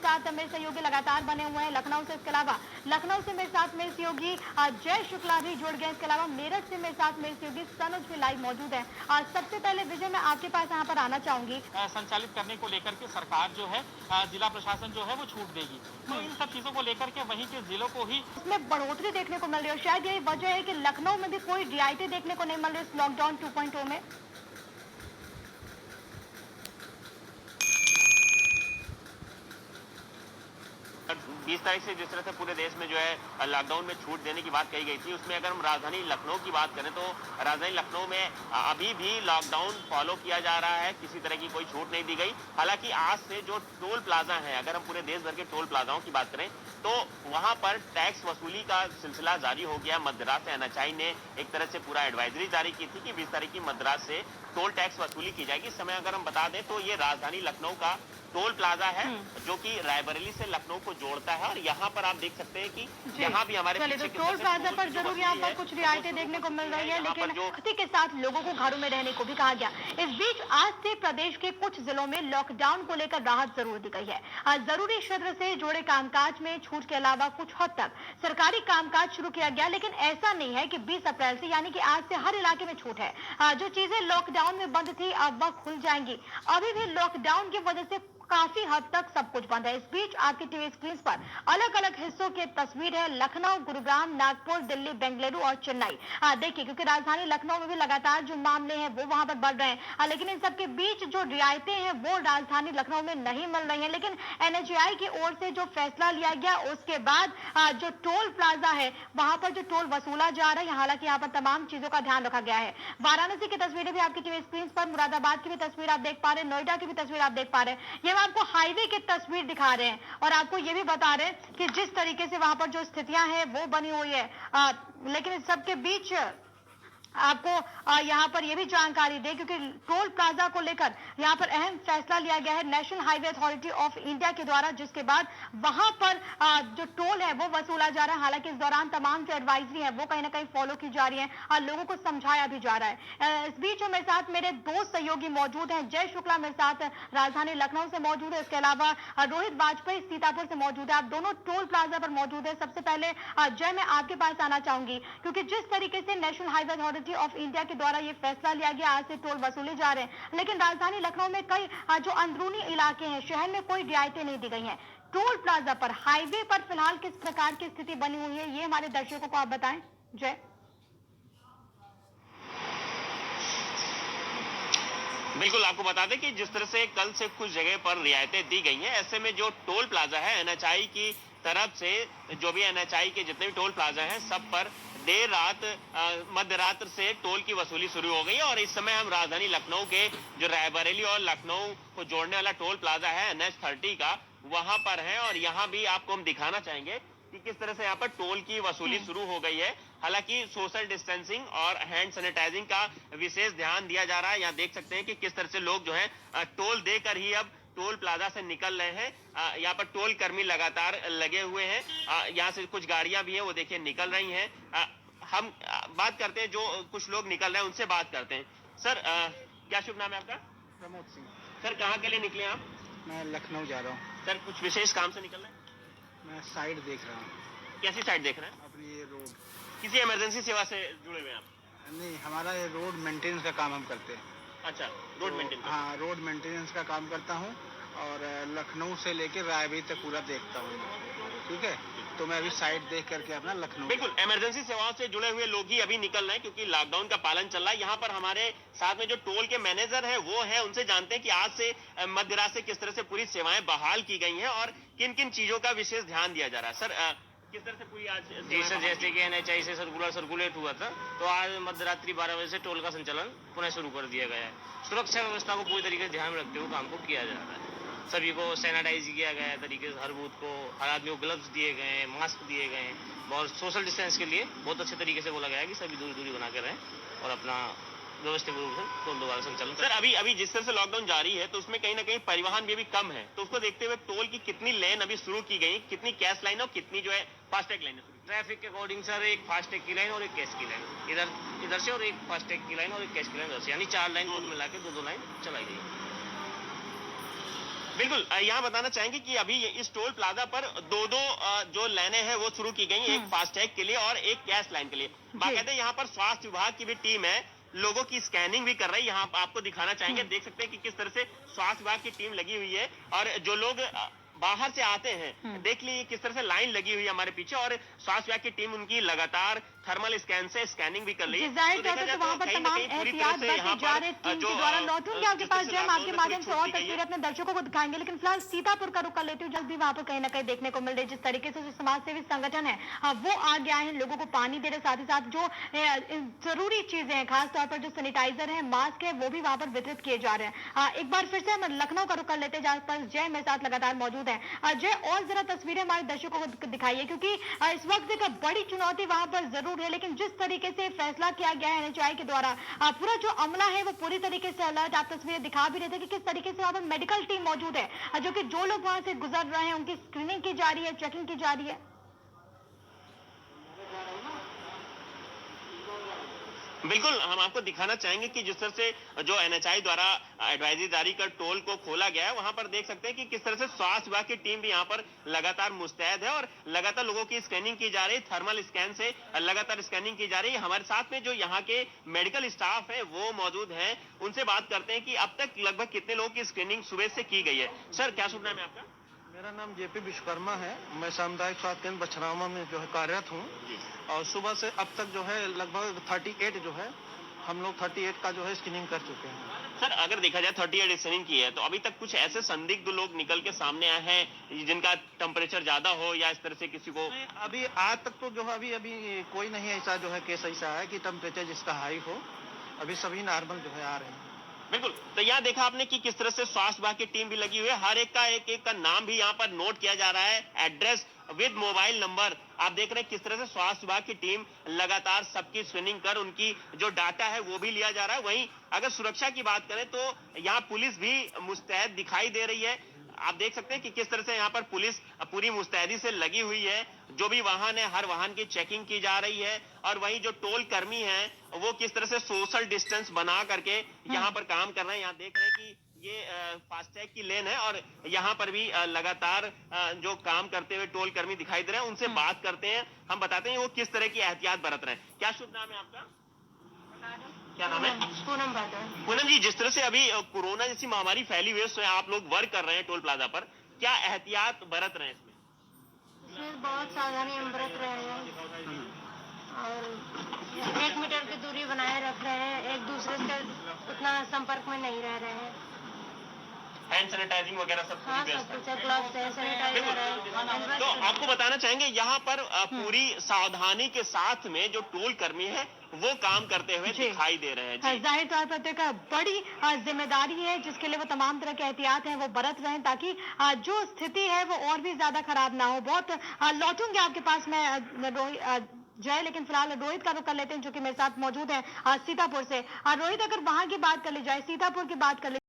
साथ मेरे सहयोगी लगातार बने हुए हैं लखनऊ से। इसके अलावा लखनऊ से मेरे साथ मेरे सहयोगी जय शुक्ला भी जुड़ गए। इसके अलावा मेरठ से मेरे साथ मेरे सहयोगी सनुज भी लाइव मौजूद है। आज सबसे पहले विजय मैं आपके पास यहाँ पर आना चाहूंगी। संचालित करने को लेकर के सरकार जो है जिला प्रशासन जो है वो छूट देगी, तो इन सब चीजों को लेकर के वहीं के जिलों को ही इसमें बढ़ोतरी देखने को मिल रही है। शायद यही वजह है कि लखनऊ में भी कोई रियायतें देखने को नहीं मिल रही इस लॉकडाउन 2.0 में। 20 तारीख से जिस तरह से पूरे देश में जो है लॉकडाउन में छूट देने की बात कही गई थी, उसमें अगर हम राजधानी लखनऊ की बात करें तो राजधानी लखनऊ में अभी भी लॉकडाउन फॉलो किया जा रहा है, किसी तरह की कोई छूट नहीं दी गई। हालांकि आज से जो टोल प्लाजा है, अगर हम पूरे देश भर के टोल प्लाजाओं की बात करें तो वहां पर टैक्स वसूली का सिलसिला जारी हो गया। मध्यरात से एनएचआई ने एक तरह से पूरा एडवाइजरी जारी की थी कि 20 तारीख की मध्यरात से टोल टैक्स वसूली की जाएगी। इस समय अगर हम बता दें तो ये राजधानी लखनऊ का टोल प्लाजा है जो कि रायबरेली से लखनऊ को जोड़ता है, और यहाँ पर आप देख सकते हैं कि यहाँ भी हमारे पीछे टोल प्लाजा पर जरूर यहाँ पर कुछ रियायतें देखने को मिल रही है, लेकिन सख्ती के साथ लोगों को घरों में रहने को भी कहा गया। इस बीच आज से प्रदेश के कुछ जिलों में लॉकडाउन को लेकर राहत जरूर दी गई है। आज जरूरी क्षेत्र से जुड़े कामकाज में छूट के अलावा कुछ हद तक सरकारी कामकाज शुरू किया गया, लेकिन ऐसा नहीं है कि 20 अप्रैल से यानी कि आज से हर इलाके में छूट है। जो चीजें लॉकडाउन में बंद थी अब वह खुल जाएंगी। अभी भी लॉकडाउन की वजह से काफी हद तक सब कुछ बंद है। इस बीच आपकी टीवी स्क्रीन पर अलग अलग हिस्सों की तस्वीर है। लखनऊ, गुरुग्राम, नागपुर, दिल्ली, बेंगलुरु और चेन्नई। देखिए, क्योंकि राजधानी लखनऊ में भी लगातार जो मामले हैं वो वहां पर बढ़ रहे हैं, लेकिन इन सबके बीच जो रियायतें हैं वो राजधानी लखनऊ में नहीं मिल रही है। लेकिन एनएचआई की ओर से जो फैसला लिया गया उसके बाद जो टोल प्लाजा है वहां पर जो टोल वसूला जा रहा है, हालांकि यहाँ पर तमाम चीजों का ध्यान रखा गया है। वाराणसी की तस्वीरें भी आपकी टीवी स्क्रीन पर, मुरादाबाद की भी तस्वीर आप देख पा रहे हैं, नोएडा की भी तस्वीर आप देख पा रहे हैं। ये आपको हाईवे की तस्वीर दिखा रहे हैं और आपको ये भी बता रहे हैं कि जिस तरीके से वहां पर जो स्थितियां हैं वो बनी हुई है। लेकिन इस सबके बीच आपको यहाँ पर यह भी जानकारी दे, क्योंकि टोल प्लाजा को लेकर यहाँ पर अहम फैसला लिया गया है national highway authority of India के द्वारा, जिसके बाद वहां पर जो टोल है वो वसूला जा रहा है। हालांकि इस दौरान तमाम जो एडवाइजरी है वो कहीं ना कहीं फॉलो की जा रही है और लोगों को समझाया भी जा रहा है। इस बीच मेरे साथ मेरे दो सहयोगी मौजूद हैं। जय शुक्ला मेरे साथ राजधानी लखनऊ से मौजूद है, इसके अलावा रोहित वाजपेयी सीतापुर से मौजूद है। आप दोनों टोल प्लाजा पर मौजूद है। सबसे पहले जय, मैं आपके पास आना चाहूंगी, क्योंकि जिस तरीके से national highway authority of India के द्वारा ये फैसला लिया गया, आज से टोल वसूले जा रहे हैं, लेकिन राजधानी लखनऊ में कई जो अंदरूनी इलाके हैं शहर में कोई रियायतें नहीं दी गई हैं। टोल प्लाजा पर, हाईवे पर फिलहाल किस प्रकार की स्थिति बनी हुई है, ये हमारे दर्शकों को आप बताएं। जय। बिल्कुल, आपको बता दें कि जिस तरह से कल से कुछ जगह पर रियायतें दी गई हैं, ऐसे में जो टोल प्लाजा है एनएचआई की तरफ से, जो भी एनएचआई के जितने भी टोल प्लाजा हैं सब पर देर रात मध्य से टोल की वसूली शुरू हो गई है। और इस समय हम राजधानी लखनऊ के जो रायबरेली और लखनऊ को जोड़ने वाला टोल प्लाजा है NH30 का, वहां पर है। और यहाँ भी आपको हम दिखाना चाहेंगे कि किस तरह से यहाँ पर टोल की वसूली शुरू हो गई है। हालांकि सोशल डिस्टेंसिंग और हैंड सैनिटाइजिंग का विशेष ध्यान दिया जा रहा है। यहाँ देख सकते हैं कि किस तरह से लोग जो है टोल देकर ही अब टोल प्लाजा से निकल रहे हैं। यहाँ पर टोल कर्मी लगातार लगे हुए हैं। यहाँ से कुछ गाड़ियां भी हैं, वो देखिए निकल रही हैं। हम बात करते हैं, जो कुछ लोग निकल रहे हैं उनसे बात करते हैं। सर, क्या शुभ नाम है आपका? प्रमोद सिंह। सर, कहाँ के लिए निकले आप? मैं लखनऊ जा रहा हूँ। सर, कुछ विशेष काम से निकल रहे हैं? मैं साइड देख रहा हूँ। कैसी साइड देख रहे हैं? अपनी ये रोड। किसी इमरजेंसी सेवा से जुड़े हुए हैं आप? नहीं, हमारा ये रोड मेंटेनेंस का काम हम करते हैं। अच्छा, रोड मेंटेनेंस। हाँ, रोड मेंटेनेंस का काम करता हूँ और लखनऊ से लेकर रायबरेली तक पूरा देखता हूँ। ठीक है, तो मैं अभी साइड देख करके अपना लखनऊ। बिल्कुल, इमरजेंसी सेवाओं से जुड़े हुए लोग ही अभी निकल रहे हैं, क्योंकि लॉकडाउन का पालन चल रहा है। यहाँ पर हमारे साथ में जो टोल के मैनेजर है वो है, उनसे जानते हैं कि आज से मध्य रात से किस तरह से पूरी सेवाएं बहाल की गई हैं और किन किन चीजों का विशेष ध्यान दिया जा रहा है। सर, किस तरह से पूरी आज? जी सर, जैसे कि एनएचआई से सर्कुलेट हुआ था, तो आज मध्यरात्रि 12 बजे से टोल का संचालन पुनः शुरू कर दिया गया है। सुरक्षा व्यवस्था को पूरी तरीके से ध्यान में रखते हुए काम को किया जा रहा है। सभी को सैनिटाइज किया गया है तरीके से, हर बूथ को, हर आदमी को ग्लव्स दिए गए हैं, मास्क दिए गए हैं और सोशल डिस्टेंस के लिए बहुत अच्छे तरीके से बोला गया है कि सभी दूरी बना के रहें और अपना व्यवस्थित रूप से टोल दोबारा संचालन। सर, अभी जिस तरह से लॉकडाउन जारी है तो उसमें कहीं ना कहीं परिवहन भी कम है, तो उसको देखते हुए टोल की कितनी लेन अभी शुरू की गई, कितनी कैश लाइन और कितनी जो है फास्टैग लाइन? ट्रैफिक के अकॉर्डिंग सर, एक फास्टैग की लाइन और एक कैश की लाइन इधर से, और एक फास्टैग की लाइन और एक कैश की लाइन उधर से, यानी 4 लाइन मिला के 2-2 लाइन चलाई गई। बिल्कुल यहाँ बताना चाहेंगे कि अभी इस टोल प्लाजा पर दो जो लाइनें हैं वो शुरू की गई, एक फास्टैग के लिए और एक कैश लाइन के लिए। बाकायदा यहाँ पर स्वास्थ्य विभाग की भी टीम है, लोगों की स्कैनिंग भी कर रही है। यहाँ आपको दिखाना चाहेंगे, देख सकते हैं कि किस तरह से स्वास्थ्य विभाग की टीम लगी हुई है और जो लोग बाहर से आते हैं, देख लीजिए किस तरह से लाइन लगी हुई है हमारे पीछे और स्वास्थ्य विभाग की टीम उनकी लगातार थर्मल स्कैन से स्कैनिंग भी कर रही है। जाहिर तौर पर वहाँ पर तमाम एहतियात बरते जा रहे टीम के द्वारा। लौटूंगी आपके पास जय, आपके माध्यम से और तस्वीरें अपने दर्शकों को दिखाएंगे, लेकिन फिलहाल सीतापुर का रुख कर लेती हूँ। जल्दी वहाँ पर कहीं ना कहीं देखने को मिल रही जिस तरीके से जो समाज सेवी संगठन है वो आ गया है, लोगों को पानी दे रहे, साथ ही साथ जो जरूरी चीजें हैं, खासतौर पर जो सैनिटाइजर है, मास्क है, वो भी वहाँ पर वितरित किए जा रहे हैं। एक बार फिर से हम लखनऊ का रुख कर लेते हैं, जहाँ पर जय मेरे साथ लगातार मौजूद है। जय, और जरा तस्वीरें हमारे दर्शकों को दिखाइए, क्योंकि इस वक्त एक बड़ी चुनौती वहां पर जरूर है, लेकिन जिस तरीके से फैसला किया गया है एनएचआई के द्वारा, पूरा जो अमला है वो पूरी तरीके से अलर्ट। आप तस्वीरें दिखा भी रहे थे कि किस तरीके से वहां पर मेडिकल टीम मौजूद है, जो कि जो लोग वहां से गुजर रहे हैं उनकी स्क्रीनिंग की जा रही है, चेकिंग की जा रही है। बिल्कुल हम आपको दिखाना चाहेंगे कि जिस तरह से जो एनएचआई द्वारा एडवाइजरी जारी कर टोल को खोला गया है, वहां पर देख सकते हैं कि किस तरह से स्वास्थ्य विभाग की टीम भी यहां पर लगातार मुस्तैद है और लगातार लोगों की स्कैनिंग की जा रही है, थर्मल स्कैन से लगातार स्कैनिंग की जा रही है। हमारे साथ में जो यहाँ के मेडिकल स्टाफ है वो मौजूद है, उनसे बात करते हैं कि अब तक लगभग कितने लोगों की स्क्रीनिंग सुबह से की गई है। सर, क्या शुभ नाम है आपका? मेरा नाम जेपी विश्वकर्मा है। मैं सामुदायिक स्वास्थ्य केंद्र बछरावा में जो है कार्यरत हूँ और सुबह से अब तक जो है लगभग 38 जो है हम लोग 38 का जो है स्क्रीनिंग कर चुके हैं। सर, अगर देखा जाए 38 स्क्रीनिंग की है तो अभी तक कुछ ऐसे संदिग्ध लोग निकल के सामने आए हैं जिनका टेम्परेचर ज्यादा हो या इस तरह से किसी को? अभी आज तक तो जो है अभी कोई नहीं ऐसा जो है केस ऐसा है कि टेम्परेचर जिसका हाई हो। अभी सभी नॉर्मल जो है आ रहे हैं। बिल्कुल, तो यहाँ देखा आपने कि किस तरह से स्वास्थ्य विभाग की टीम भी लगी हुई है, हर एक का नाम भी यहाँ पर नोट किया जा रहा है, एड्रेस विद मोबाइल नंबर। आप देख रहे हैं किस तरह से स्वास्थ्य विभाग की टीम लगातार सबकी स्क्रीनिंग कर उनकी जो डाटा है वो भी लिया जा रहा है। वहीं अगर सुरक्षा की बात करें तो यहाँ पुलिस भी मुस्तैद दिखाई दे रही है। आप देख सकते हैं कि किस तरह से यहाँ पर पुलिस पूरी मुस्तैदी से लगी हुई है, जो भी वाहन है हर वाहन की चेकिंग की जा रही है और वहीं जो टोल कर्मी हैं वो किस तरह से सोशल डिस्टेंस बना करके यहाँ पर काम कर रहे हैं। यहाँ देख रहे हैं कि ये फास्टैग की लेन है और यहाँ पर भी लगातार जो काम करते हुए टोल कर्मी दिखाई दे रहे हैं, उनसे बात करते हैं, हम बताते हैं वो किस तरह की एहतियात बरत रहे हैं। क्या शुभ नाम है आपका? क्या नाम है? पूनम जी, जिस तरह से अभी कोरोना जैसी महामारी फैली हुई है उसमें आप लोग वर्क कर रहे हैं टोल प्लाजा पर, क्या एहतियात बरत रहे हैं इसमें? बहुत सावधानी हम बरत रहे हैं और 1 मीटर की दूरी बनाए रख रहे हैं, एक दूसरे से उतना संपर्क में नहीं रह रहे हैं। हैंड सैनिटाइजिंग वगैरह सब हाँ, सब कुछ है, ग्लव्स है, सैनिटाइजर है। तो आपको बताना चाहेंगे यहाँ पर पूरी सावधानी के साथ में जो टोल कर्मी है वो काम करते हुए दिखाई दे रहे हैं। जाहिर तौर पर एक बड़ी जिम्मेदारी है जिसके लिए वो तमाम तरह के एहतियात हैं वो बरत रहे हैं, ताकि जो स्थिति है वो और भी ज्यादा खराब ना हो। बहुत लौटूंगी आपके पास मैं जय, लेकिन फिलहाल रोहित का रुख कर लेते हैं जो कि मेरे साथ मौजूद है सीतापुर से। रोहित, अगर वहां की बात कर ली जाए, सीतापुर की बात कर ली